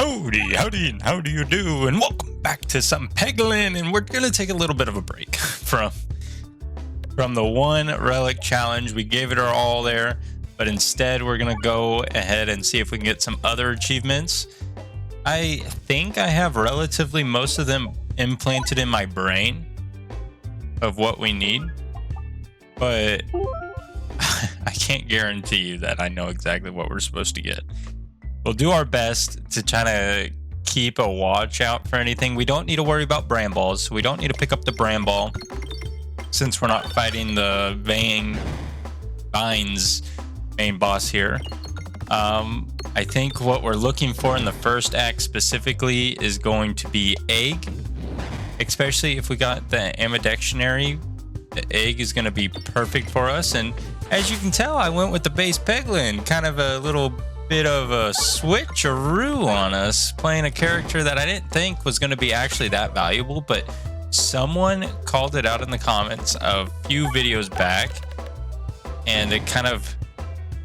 Howdy, howdy, and how do you do? And welcome back to some Peglin, and we're gonna take a little bit of a break from the one relic challenge. We gave it our all there, but instead we're gonna go ahead and see if we can get some other achievements. I think I have relatively most of them implanted in my brain of what we need, but I can't guarantee you that I know exactly what we're supposed to get. We'll do our best to try to keep a watch out for anything. We don't need to worry about brand balls. So we don't need to pick up the brand ball since we're not fighting the Vines main boss here. I think what we're looking for in the first act specifically is going to be egg, especially if we got the ambidextrary. The egg is going to be perfect for us. And as you can tell, I went with the base Peglin, kind of a little bit of a switcheroo on us, playing a character that I didn't think was going to be actually that valuable, but someone called it out in the comments a few videos back, and it kind of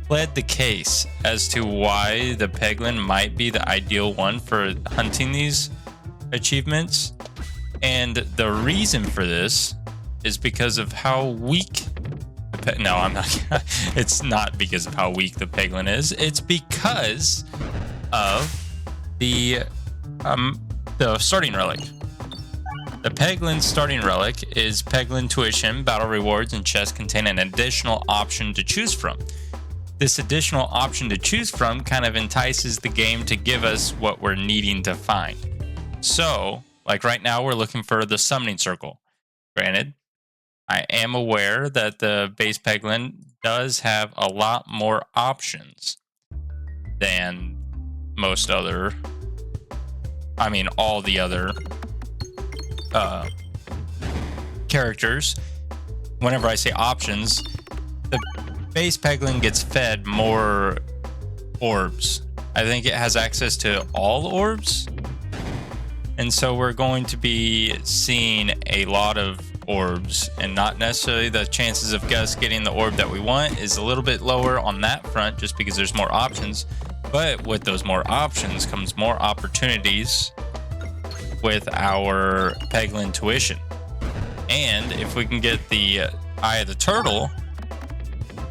pled the case as to why the Peglin might be the ideal one for hunting these achievements. And the reason for this is because of how weak no, I'm not. It's not because of how weak the Peglin is. It's because of the starting relic. The Peglin starting relic is Peglin tuition, battle rewards, and chests contain an additional option to choose from. This additional option to choose from kind of entices the game to give us what we're needing to find. So, like right now, we're looking for the summoning circle. Granted, I am aware that the base Peglin does have a lot more options than most other, all the other characters. Whenever I say options, the base Peglin gets fed more orbs. I think it has access to all orbs. And so we're going to be seeing a lot of orbs, and not necessarily the chances of us getting the orb that we want is a little bit lower on that front just because there's more options. But with those more options comes more opportunities with our Peglin tuition. And if we can get the Eye of the Turtle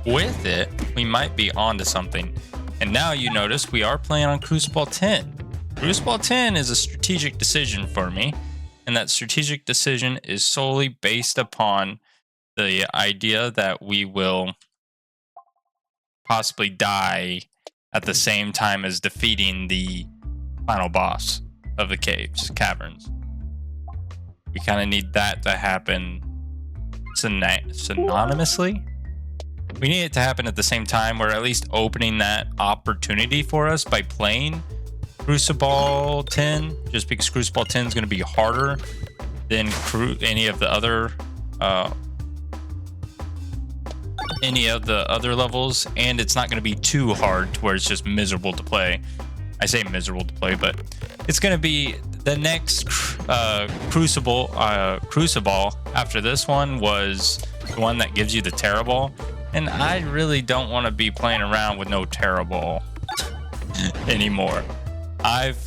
with it, we might be onto something. And now you notice we are playing on Crucible 10. Crucible 10 is a strategic decision for me. And that strategic decision is solely based upon the idea that we will possibly die at the same time as defeating the final boss of the caverns. We kind of need that to happen synonymously. We need it to happen at the same time. We're at least opening that opportunity for us by playing Crucible 10, just because Crucible 10 is going to be harder than any of the other levels, and it's not going to be too hard to where it's just miserable to play. I say miserable to play, but it's going to be the next Crucible after this one was the one that gives you the Terra Ball, and I really don't want to be playing around with no Terra Ball anymore. I've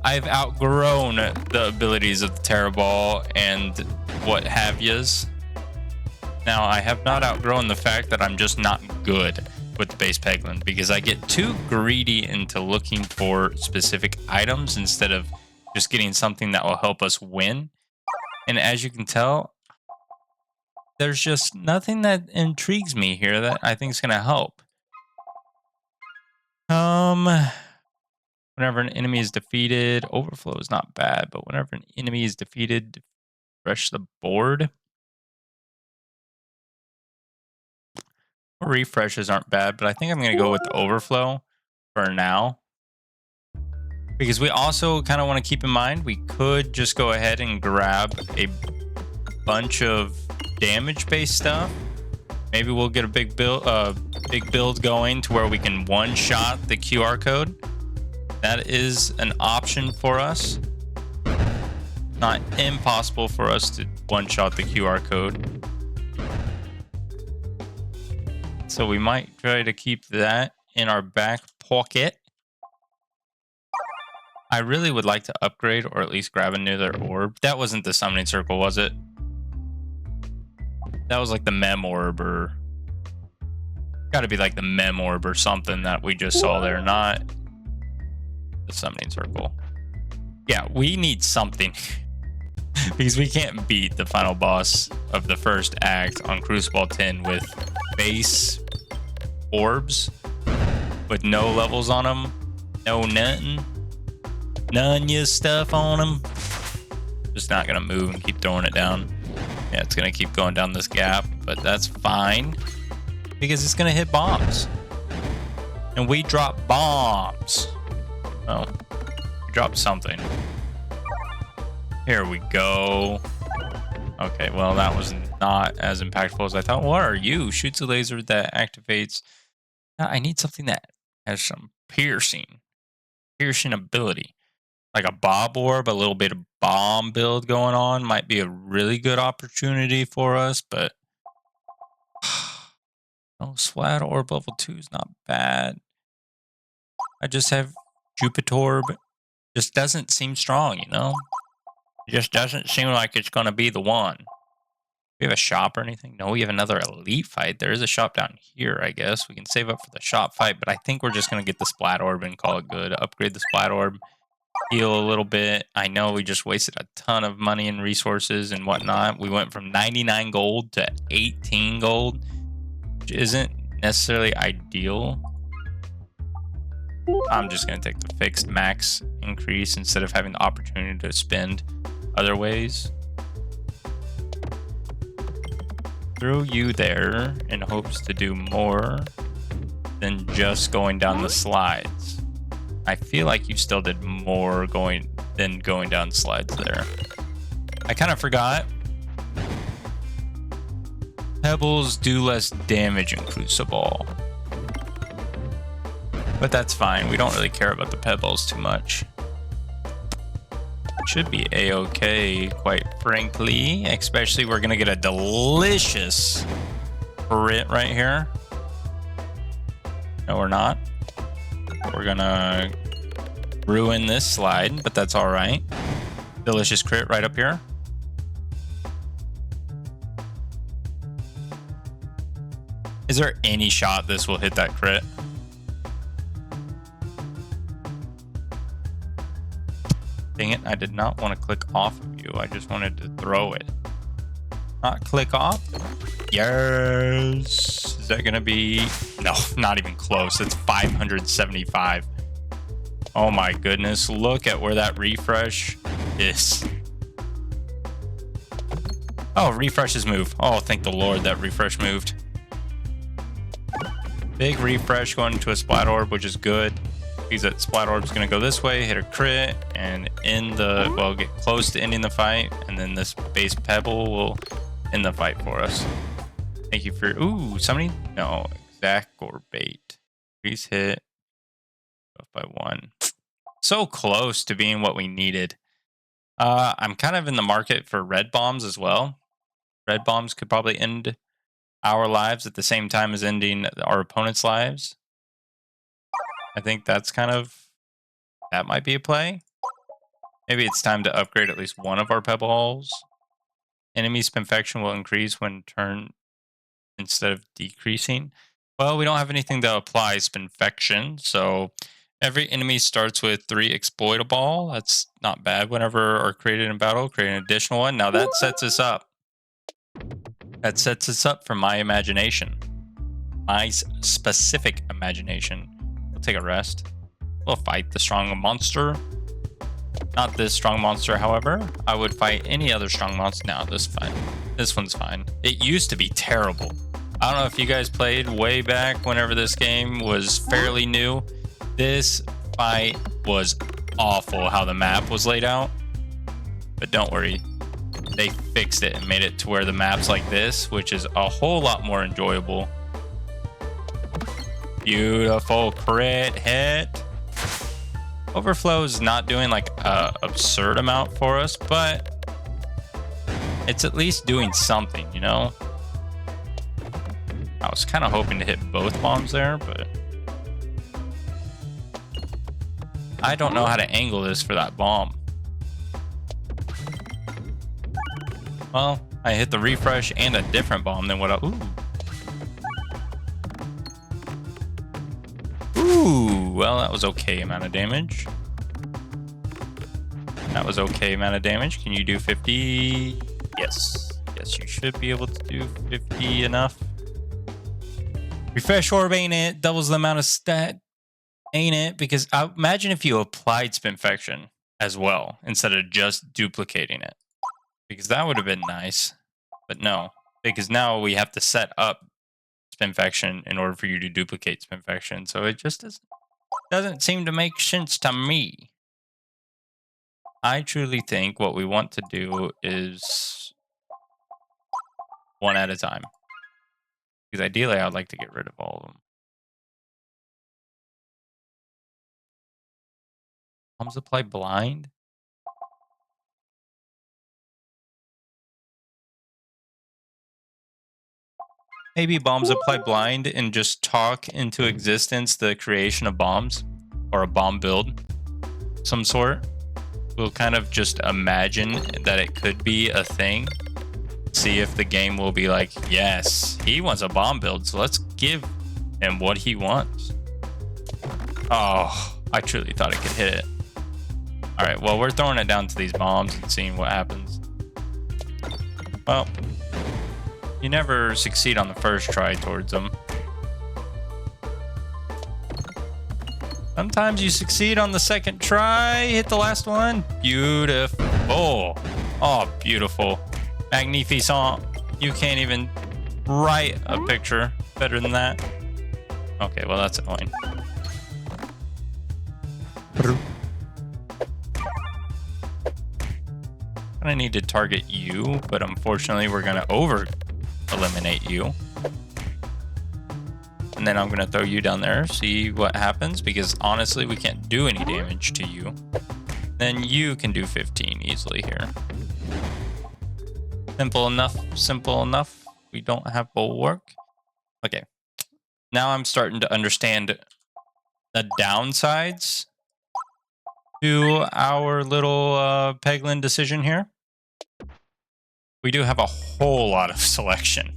outgrown the abilities of the Terra Ball and what have yous. Now, I have not outgrown the fact that I'm just not good with the base Peglin because I get too greedy into looking for specific items instead of just getting something that will help us win. And as you can tell, there's just nothing that intrigues me here that I think is going to help. Whenever an enemy is defeated, overflow is not bad, but whenever an enemy is defeated, refresh the board. Refreshes aren't bad, but I think I'm going to go with the overflow for now. Because we also kind of want to keep in mind, we could just go ahead and grab a bunch of damage-based stuff. Maybe we'll get a big build going to where we can one-shot the QR code. That is an option for us. Not impossible for us to one-shot the QR code. So we might try to keep that in our back pocket. I really would like to upgrade or at least grab another orb. That wasn't the summoning circle, was it? That was like the mem orb, or gotta be like the mem orb or something that we just saw there, not the summoning circle. Yeah, we need something because we can't beat the final boss of the first act on Crucible 10 with base orbs with no levels on them, no nothing, none of stuff on them. Just not gonna move and keep throwing it down. Yeah, it's gonna keep going down this gap, but that's fine because it's gonna hit bombs, and we drop bombs. Oh, we dropped something. Here we go. Okay, well, that was not as impactful as I thought. What are you? Shoots a laser that activates. I need something that has some piercing ability. Like a bob orb, a little bit of bomb build going on might be a really good opportunity for us, but oh, Splat Orb level 2 is not bad. I just have Jupitorb. Just doesn't seem strong, you know? It just doesn't seem like it's going to be the one. Do we have a shop or anything? No, we have another elite fight. There is a shop down here, I guess. We can save up for the shop fight, but I think we're just going to get the Splat Orb and call it good. Upgrade the Splat Orb. Heal a little bit. I know we just wasted a ton of money and resources and whatnot. We went from 99 gold to 18 gold, which isn't necessarily ideal. I'm just going to take the fixed max increase instead of having the opportunity to spend other ways. Throw you there in hopes to do more than just going down the slides. I feel like you still did more than going down slides there. I kind of forgot. Pebbles do less damage in Crucible. But that's fine. We don't really care about the pebbles too much. Should be a-okay, quite frankly. Especially we're going to get a delicious crit right here. No, we're not. We're going to ruin this slide, but that's all right. Delicious crit right up here. Is there any shot this will hit that crit? Dang it, I did not want to click off of you. I just wanted to throw it. Not click off? Yes. Is that going to be... No, not even close. It's 575. Oh my goodness. Look at where that refresh is. Oh, refreshes move. Oh, thank the Lord that refresh moved. Big refresh going into a Splat Orb, which is good. Because that Splat Orb is going to go this way, hit a crit, and end the... Well, get close to ending the fight. And then this base Pebble will end the fight for us. Thank you for... Ooh, somebody... No, exact or bait. Please hit. Off by 1. So close to being what we needed. I'm kind of in the market for red bombs as well. Red bombs could probably end our lives at the same time as ending our opponent's lives. I think that's kind of... That might be a play. Maybe it's time to upgrade at least one of our pebbles. Enemy Spinfection will increase when turn instead of decreasing. Well, we don't have anything that applies Spinfection, so every enemy starts with 3 exploitable. That's not bad whenever are created in battle. Create an additional one. Now that sets us up. That sets us up for my imagination. My specific imagination. We'll take a rest. We'll fight the strong monster. Not this strong monster, however. I would fight any other strong monster. No, this is fine. This one's fine. It used to be terrible. I don't know if you guys played way back whenever this game was fairly new. This fight was awful how the map was laid out. But don't worry. They fixed it and made it to where the map's like this, which is a whole lot more enjoyable. Beautiful crit hit. Overflow is not doing like an absurd amount for us, but it's at least doing something, you know? I was kind of hoping to hit both bombs there, but I don't know how to angle this for that bomb. Well, I hit the refresh and a different bomb than what I... Ooh, well, that was okay amount of damage. That was okay amount of damage. Can you do 50? Yes. Yes, you should be able to do 50 enough. Refresh orb ain't it. Doubles the amount of stat. Ain't it? Because I imagine if you applied Spinfection as well instead of just duplicating it. Because that would have been nice. But no. Because now we have to set up Spinfection in order for you to duplicate Spinfection. So it just doesn't seem to make sense to me. I truly think what we want to do is one at a time. Because ideally, I'd like to get rid of all of them. Bombs apply blind? Maybe bombs apply blind and just talk into existence the creation of bombs or a bomb build some sort. We'll kind of just imagine that it could be a thing. See if the game will be like, yes, he wants a bomb build, so let's give him what he wants. Oh, I truly thought it could hit it. All right, well, we're throwing it down to these bombs and seeing what happens. Well, you never succeed on the first try towards them. Sometimes you succeed on the second try. Hit the last one. Beautiful. Oh, beautiful. Magnificent. You can't even write a picture better than that. Okay, well, that's annoying. I need to target you, but unfortunately, we're going to over-eliminate you. And then I'm going to throw you down there, see what happens, because honestly, we can't do any damage to you. Then you can do 15 easily here. Simple enough, simple enough. We don't have bulwark. Okay. Now I'm starting to understand the downsides to our little Peglin decision here. We do have a whole lot of selection.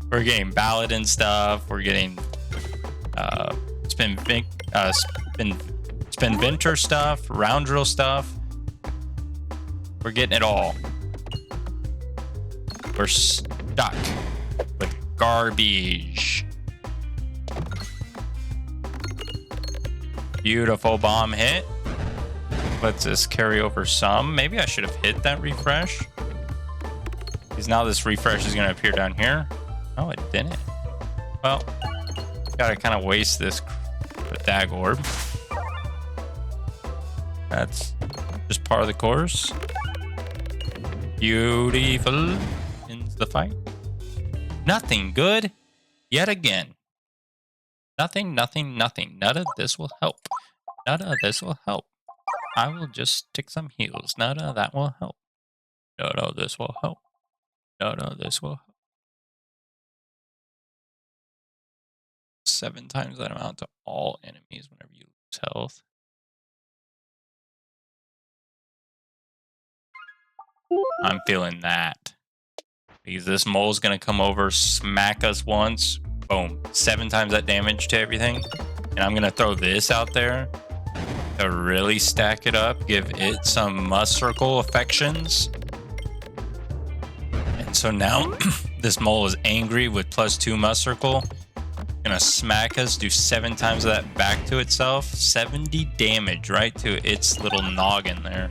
We're getting Ballad and stuff. We're getting Spinventer stuff, Round Drill stuff. We're getting it all. We're stuck with garbage. Beautiful bomb hit. Let's just carry over some. Maybe I should have hit that refresh. Because now this refresh is going to appear down here. Oh, it didn't. Well, gotta kind of waste this dag orb. That's just part of the course. Beautiful. Ends the fight. Nothing good. Yet again. Nothing, nothing, nothing. None of this will help. None of this will help. I will just stick some heals. None of that will help. None of this will help. None of this will help. 7 times that amount to all enemies whenever you lose health. I'm feeling that. Because this mole's going to come over, smack us once. Boom. 7 times that damage to everything. And I'm going to throw this out there to really stack it up. Give it some must circle affections. And so now this mole is angry with +2 must circle. Gonna smack us, do 7 times of that back to itself. 70 damage right to its little noggin there.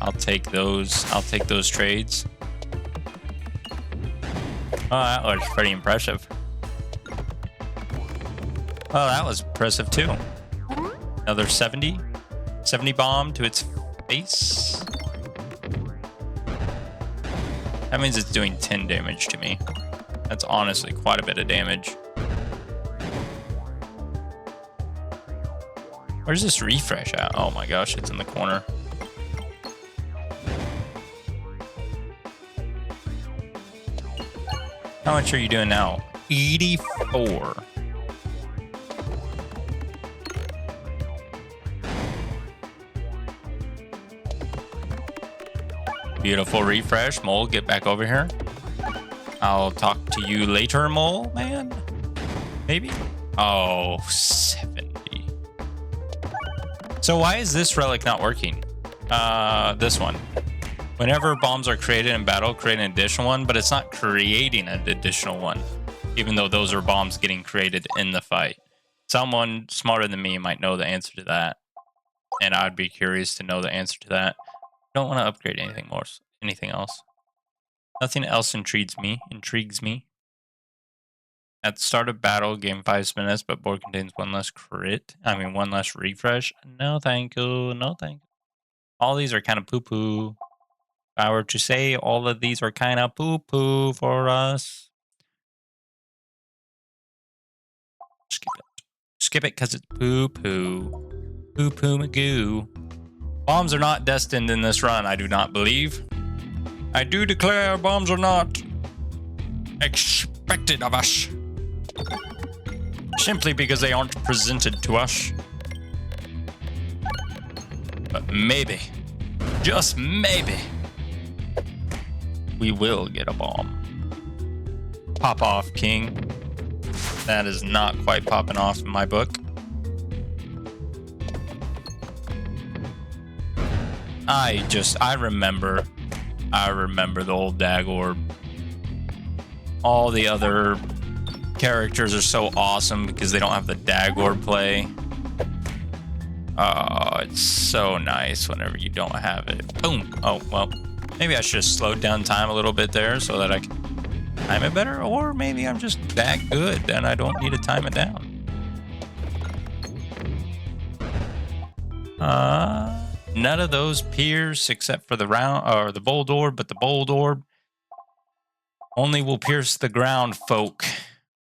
I'll take those. I'll take those trades. Oh, that was pretty impressive. Oh, that was impressive too. Another 70 bomb to its face. That means it's doing 10 damage to me. That's honestly quite a bit of damage. Where's this refresh at? Oh my gosh, it's in the corner. How much are you doing now? 84. Beautiful refresh. Mole, get back over here. I'll talk to you later, Mole, man. Maybe? Oh, 70. So why is this relic not working? This one. Whenever bombs are created in battle, create an additional one, but it's not creating an additional one, even though those are bombs getting created in the fight. Someone smarter than me might know the answer to that, and I'd be curious to know the answer to that. Don't want to upgrade anything else. Nothing else intrigues me. At the start of battle, game 5 minutes, but board contains one less one less refresh. No, thank you. No, thank you. All these are kind of poo-poo. If I were to say all of these are kind of poo-poo for us. Skip it. Skip it because it's poo-poo. Poo-poo magoo. Bombs are not destined in this run, I do not believe. I do declare bombs are not expected of us. Simply because they aren't presented to us. But maybe, just maybe, we will get a bomb. Pop off, King. That is not quite popping off in my book. I remember the old Dag Orb. All the other characters are so awesome because they don't have the Dag Orb play. Oh, it's so nice whenever you don't have it. Boom. Oh, well, maybe I should have slowed down time a little bit there so that I can time it better, or maybe I'm just that good and I don't need to time it down. None of those pierce except for the bold orb, but the bold orb only will pierce the ground folk.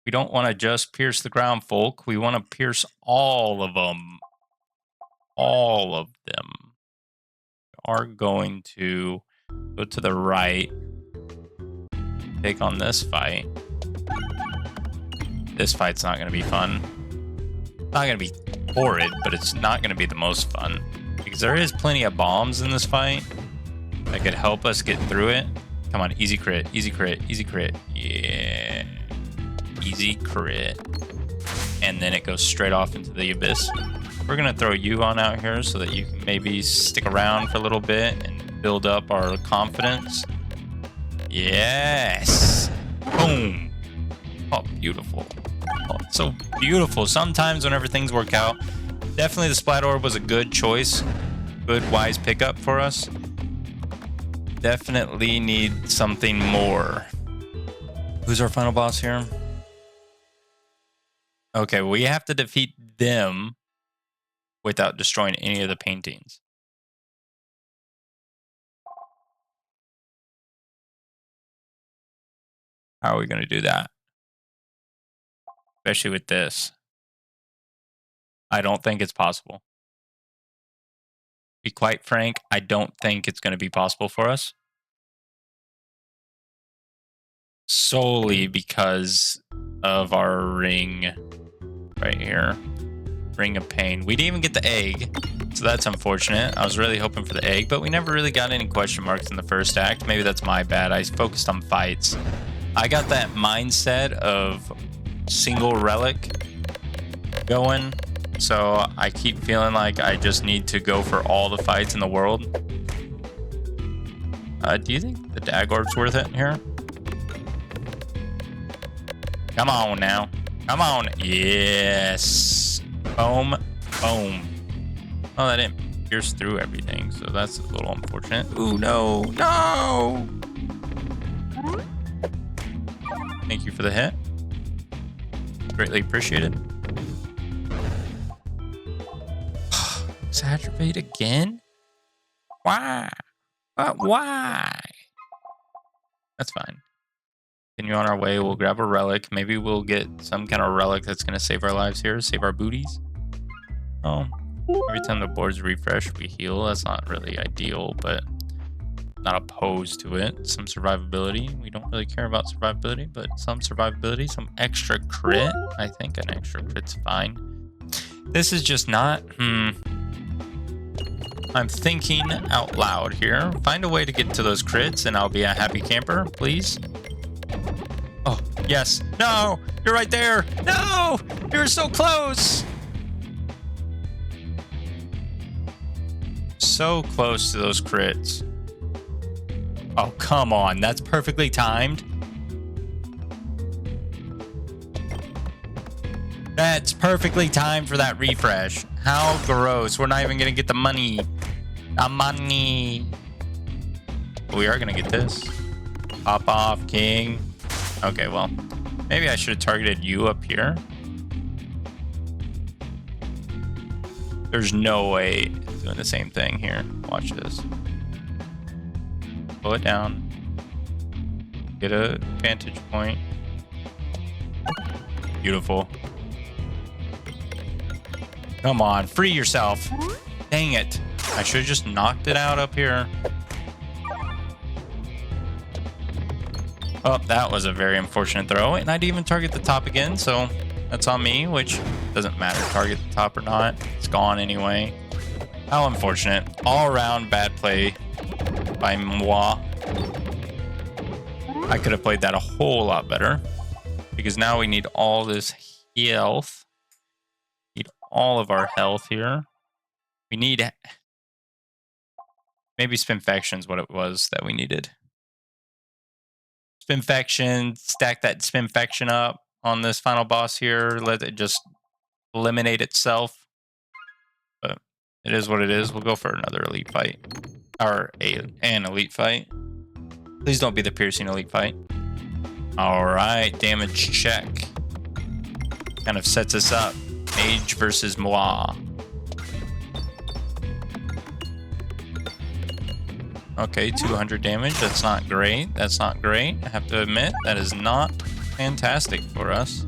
We don't want to just pierce the ground folk. We want to pierce all of them. All of them. We are going to go to the right. Take on this fight. This fight's not going to be fun. It's not going to be horrid, but it's not going to be the most fun. Because there is plenty of bombs in this fight that could help us get through it. Come on, easy crit, easy crit, easy crit. Yeah. Easy crit. And then it goes straight off into the abyss. We're going to throw you on out here so that you can maybe stick around for a little bit and build up our confidence. Yes. Boom. Oh, beautiful. Oh, it's so beautiful. Sometimes whenever things work out, definitely the Splat Orb was a good choice. Good, wise pickup for us. Definitely need something more. Who's our final boss here? Okay, we have to defeat them without destroying any of the paintings. How are we going to do that? Especially with this. I don't think it's possible. To be quite frank, I don't think it's going to be possible for us. Solely because of our ring right here. Ring of Pain. We didn't even get the egg, so that's unfortunate. I was really hoping for the egg, but we never really got any question marks in the first act. Maybe that's my bad. I focused on fights. I got that mindset of single relic going, so I keep feeling like I just need to go for all the fights in the world. Do you think the Dag Orb's worth it here? Come on now. Come on. Yes. Boom. Boom. Oh, that didn't pierce through everything, so that's a little unfortunate. Ooh, no. No! Thank you for the hit. Greatly appreciated. Exacerbate again? Why? Why? That's fine. Continue on our way. We'll grab a relic. Maybe we'll get some kind of relic that's going to save our lives here. Save our booties. Oh, every time the board's refresh, we heal. That's not really ideal, but not opposed to it. Some survivability. We don't really care about survivability, but some survivability. Some extra crit. I think an extra crit's fine. This is just not... I'm thinking out loud here. Find a way to get to those crits and I'll be a happy camper, please. Oh, yes. No, you're right there. No, you're so close. So close to those crits. Oh, come on. That's perfectly timed. That's perfectly timed for that refresh. How gross. We're not even going to get the money. The money. We are going to get this. Pop off, king. Okay, well, maybe I should have targeted you up here. There's no way it's doing the same thing here. Watch this. Pull it down. Get a vantage point. Beautiful. Come on, free yourself. Dang it. I should have just knocked it out up here. Oh, that was a very unfortunate throw. And I didn't even target the top again, so that's on me, which doesn't matter. Target the top or not. It's gone anyway. How unfortunate. All around bad play by moi. I could have played that a whole lot better. Because now we need all this health. Need all of our health here. We need... Maybe Spinfection's what it was that we needed. Spinfection, stack that Spinfection up on this final boss here. Let it just eliminate itself. But it is what it is. We'll go for another elite fight. Or an elite fight. Please don't be the piercing elite fight. Alright, damage check. Kind of sets us up. Mage versus moi. Okay, 200 damage. That's not great. That's not great. I have to admit, that is not fantastic for us.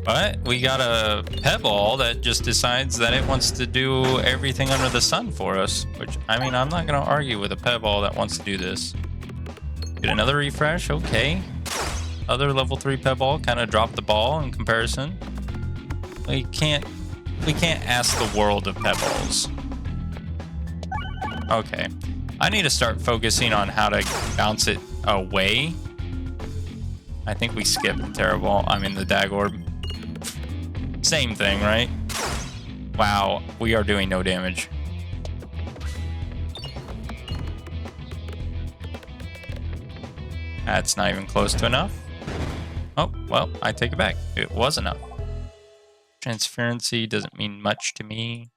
But we got a Pebble that just decides that it wants to do everything under the sun for us. Which, I mean, I'm not going to argue with a Pebble that wants to do this. Get another refresh. Okay. Other level 3 Pebble kind of dropped the ball in comparison. We can't ask the world of Pebbles. Okay. I need to start focusing on how to bounce it away. I think we skipped terrible. I mean, the Dag Orb. Same thing, right? Wow, we are doing no damage. That's not even close to enough. Oh, well, I take it back. It was enough. Transparency doesn't mean much to me.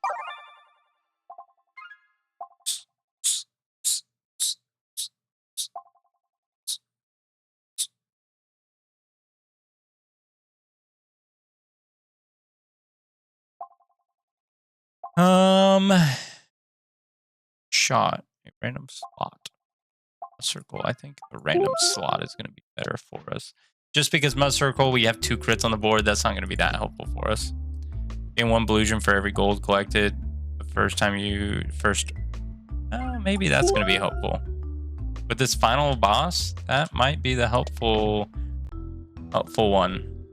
Shot a random slot. A circle. I think a random slot is going to be better for us. Just because Mud Circle, we have 2 crits on the board, that's not going to be that helpful for us. Gain 1 Blusion for every gold collected. The first time you maybe that's going to be helpful. With this final boss, that might be the helpful one.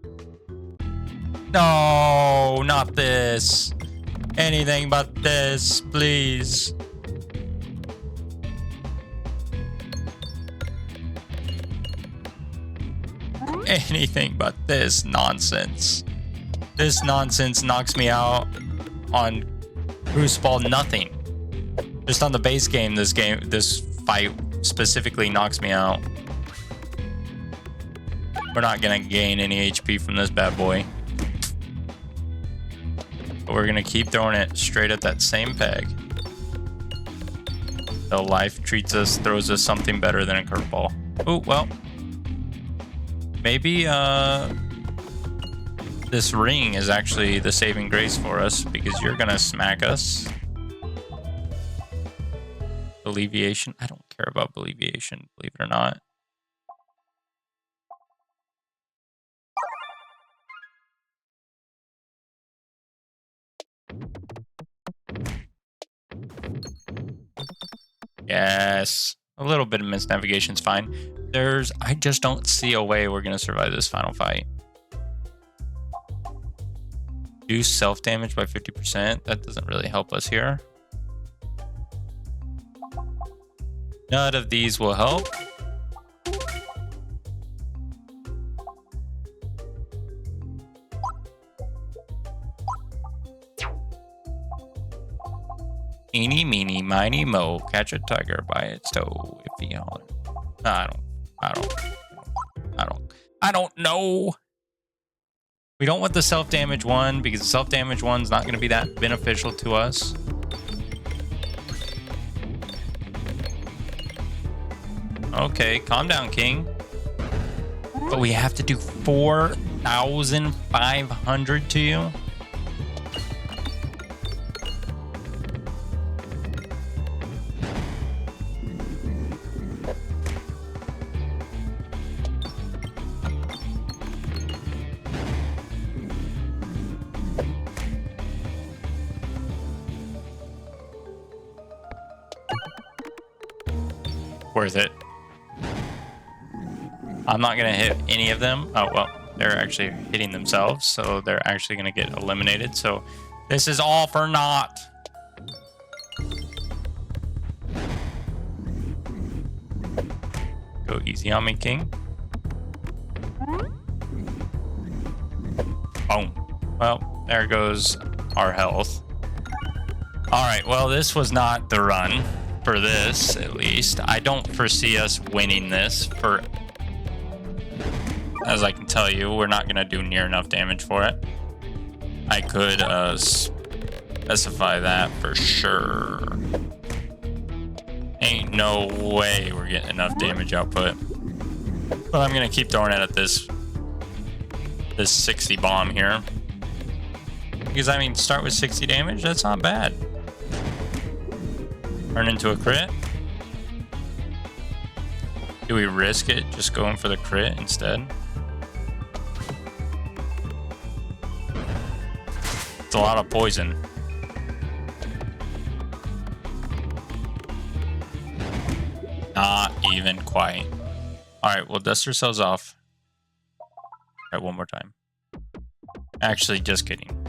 No, not this. Anything but this, please. Anything but this nonsense. This nonsense knocks me out on Crucible nothing. Just on the base game, this fight specifically knocks me out. We're not gonna gain any HP from this bad boy. But we're gonna keep throwing it straight at that same peg. Till life throws us something better than a curveball. Oh, well. Maybe this ring is actually the saving grace for us because you're gonna smack us. Alleviation. I don't care about alleviation, believe it or not. Yes. A little bit of misnavigation is fine. I just don't see a way we're going to survive this final fight. Do self-damage by 50%. That doesn't really help us here. None of these will help. Eeny, meeny, miny, mo. Catch a tiger by its toe. If he holler. I don't know. We don't want the self-damage one because the self-damage one's not going to be that beneficial to us. Okay, calm down, King. But we have to do 4,500 to you. Worth it. I'm not gonna hit any of them. Oh well, they're actually hitting themselves, so they're actually gonna get eliminated. So this is all for naught. Go easy on me, King. Boom. Well, there goes our health. All right, well, this was not the run. For this, at least. I don't foresee us winning this for... As I can tell you, we're not going to do near enough damage for it. I could specify that for sure. Ain't no way we're getting enough damage output. But I'm going to keep throwing it at this 60 bomb here. Because, I mean, start with 60 damage, that's not bad. Turn into a crit. Do we risk it just going for the crit instead? It's a lot of poison. Not even quite. Alright, we'll dust ourselves off. Alright, one more time. Actually, just kidding.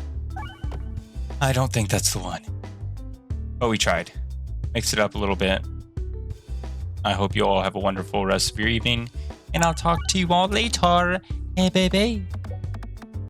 I don't think that's the one. But we tried. Mix it up a little bit. I hope you all have a wonderful rest of your evening, and I'll talk to you all later. Hey, baby.